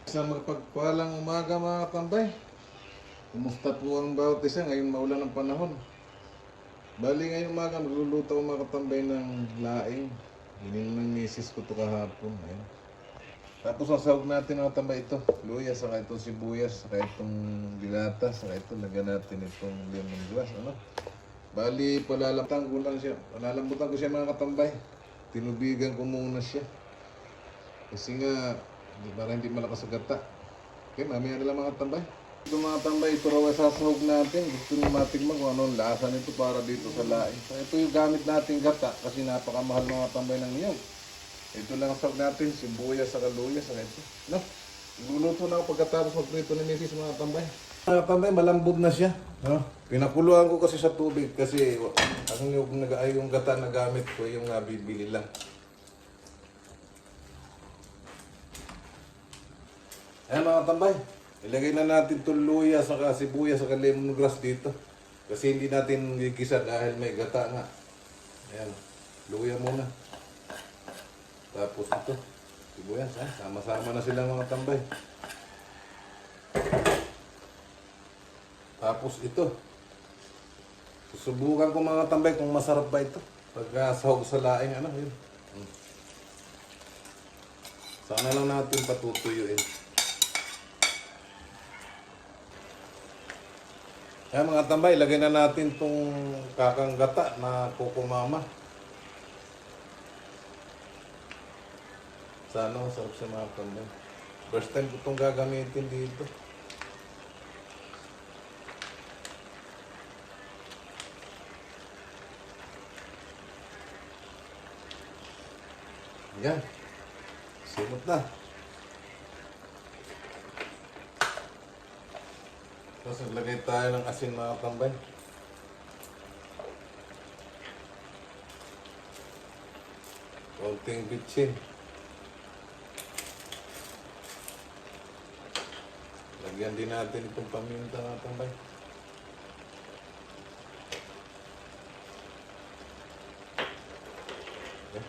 Isang magpagpalang umaga mga katambay. Kumusta po ang bawat isa ngayon maulan ng panahon? Bali ngayong umaga magluluto ako mga katambay ng laing. Hinil ng misis ko to kahapon. Ayan. Tapos sasawag natin mga katambay ito. Luya, saka itong sibuyas, saka itong dilata, saka ito lagyan natin itong lemongrass. Ano? Bali palalambutan ko siya mga katambay. Tinubigan ko muna siya. Kasi nga, para hindi malakas sa gata. Okay, mamaya na lang mga tambay. Ito mga tambay, ito raw sasahog natin. Gusto nyo matigman kung anong lasa nito para dito sa laing. So, ito yung gamit natin gata kasi napakamahal mga tambay ng niyog. Ito lang ang sahog natin, sibuyas sa kaluya sa ito. No? Luluto na ako pagkatapos magprito ni Mrs. mga tambay. Mga tambay, malambot na siya. No? Pinakuluan ko kasi sa tubig kasi yung gata na gamit ko yung bibili lang. Ayan mga tambay, ilagay na natin itong luya, saka sibuyas, saka lemongrass dito. Kasi hindi natin gigisa dahil may gata nga. Ayan, luya muna. Tapos ito, sibuyas, sama-sama na sila mga tambay. Tapos ito, susubukan ko mga tambay kung masarap ba ito. Pagkasahog sa laing, yun. Sana lang natin patutuyuin. Ayan mga tambay, lagay na natin itong kakang gata na kukumama. Sana masarap siya mga tambay. First time ko itong gagamitin dito. Ayan. Simot na. Tapos naglagay tayo ng asin mga tambay. Konting bitsin. Lagyan din natin itong paminta mga tambay. Okay.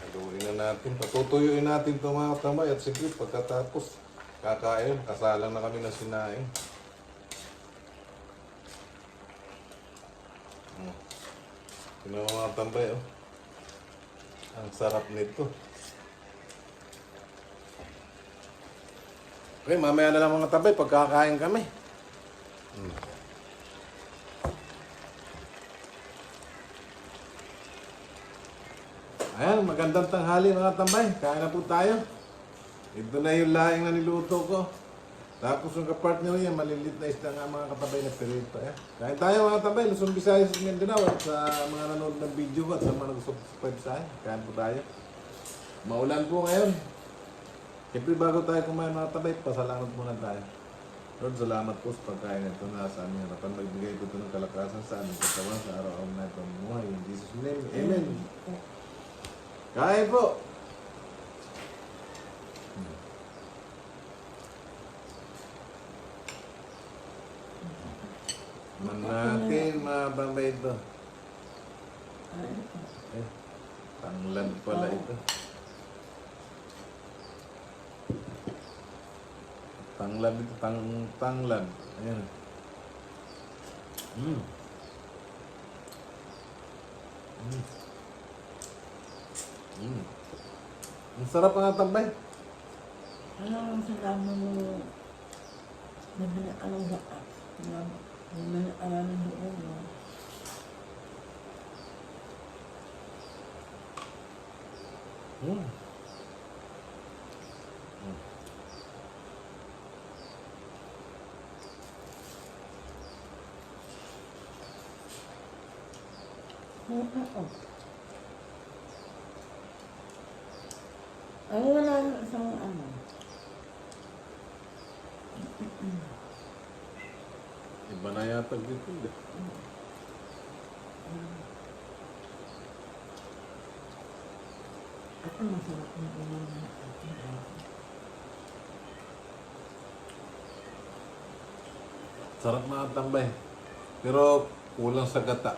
Haluin na natin. Patutuyuin natin ito mga tambay at sige pagkatapos kakain. Kasalang na kami na sinaing. Tingnan mo mga tambay, oh. Ang sarap nito. Okay, mamaya na lang mga tambay, pagkakain kami. Ayan, magandang tanghali mga tambay. Kain na po tayo. Ito na yung laing na niluto ko. Tapos yung kapartner niya, malilit na isda nga mga katabay na perito. Kain tayo mga katabay, Luzon, Visayas, Mindanao at sa mga nanonood ng video ko at sa mga nag-subscribe sa akin. Kain po tayo. Maulan po ngayon. Siyempre bago tayo kumain mga katabay, pasalamat muna tayo. Lord, salamat po sa pagkain ito na sa aming harapan. Magbigay ko ito ng kalakasan sa aming katawan sa araw-araw na ito. In Jesus' name, Amen. Kain po! Man natin mabambay ito. Tanglad pala ito. Tanglad ito, tanglad. Ayan. Ang sarap nga tambay. Ano ang salamat mo nabili ka ng gata? Nabili ka ng doon mo. Ay, wala na isang ano. Iba na yata dito. Ako masarap na ulam na ating araw. Sarap mga tambay. Pero kulang sa gata.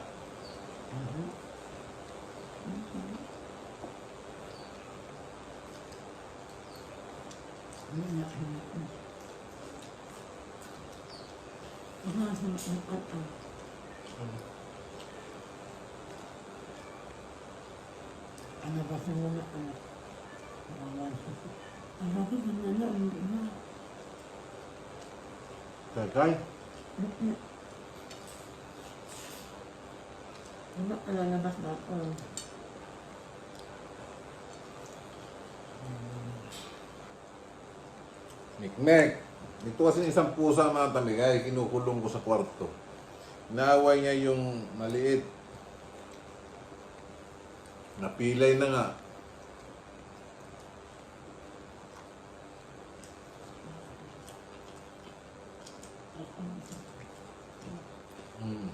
Wala. Aha, sa mga ano ba sa mga anak? Ang laki ng nana, hindi na. Kay? Ano, lalabas na ako. Mikmek. Ito kasi isang pusa mga tamigay, kinukulong ko sa kwarto. Inaaway niya yung maliit. Napilay na nga. Hmm.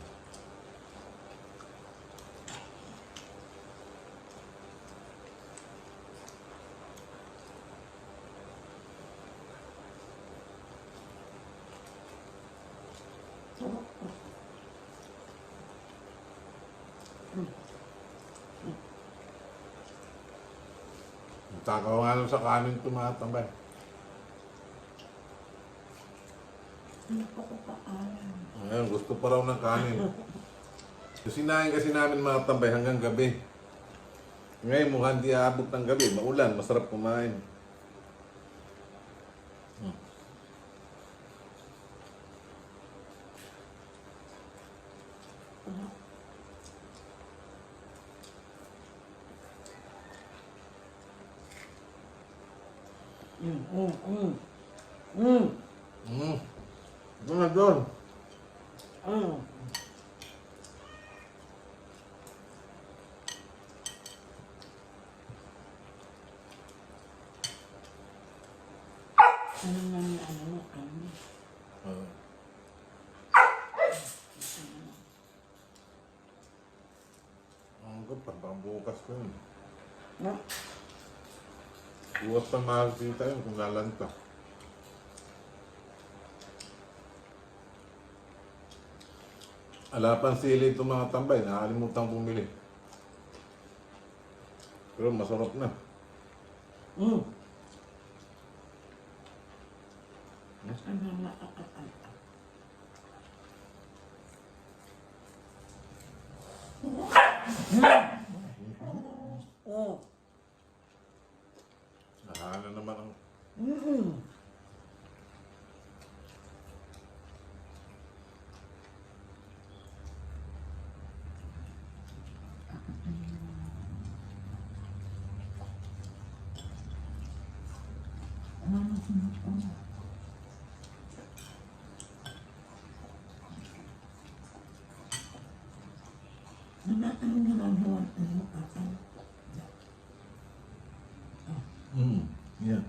Takaw nga lang sa kanin tumatambay. Ano pa ko paalam? Ngayon, gusto pa raw ng kanin. Sinain kasi namin mga tambay hanggang gabi. Ngayon, mukhang di aabot ng gabi. Maulan, masarap kumain. Mga doon. Ano nga yung ano? Ang ganda, pambukas ko yun. No? Bukas pa makakita yun kung lalanta. Alapan sili itong mga tambay, nakalimutan bumili. Pero masarap na. Ano nga? Oh. Nahala naman ang... Ano ginagawa ng kapal? Yeah.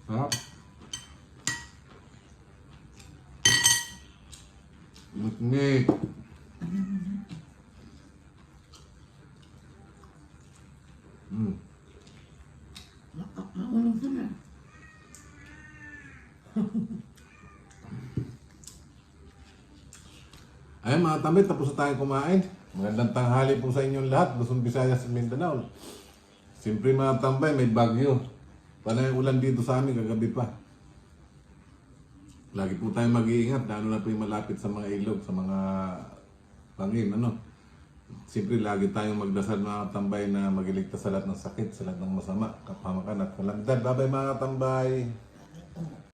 Sarap. Miknik. Nakulong ka na. Ayun mga tamit, tapos na tayong kumain. Magandang tanghali po sa inyong lahat. Luzon, Visayas, Mindanao. Siyempre mga tambay, may bagyo. Panay ulan dito sa amin, kagabi pa. Lagi po tayong mag-iingat, lalo na po yung malapit sa mga ilog, sa mga bangin, ano. Siyempre, lagi tayong magdasal mga tambay na magiligtas sa lahat ng sakit, sa lahat ng masama, kapamakan at kalamidad. Bye-bye mga tambay!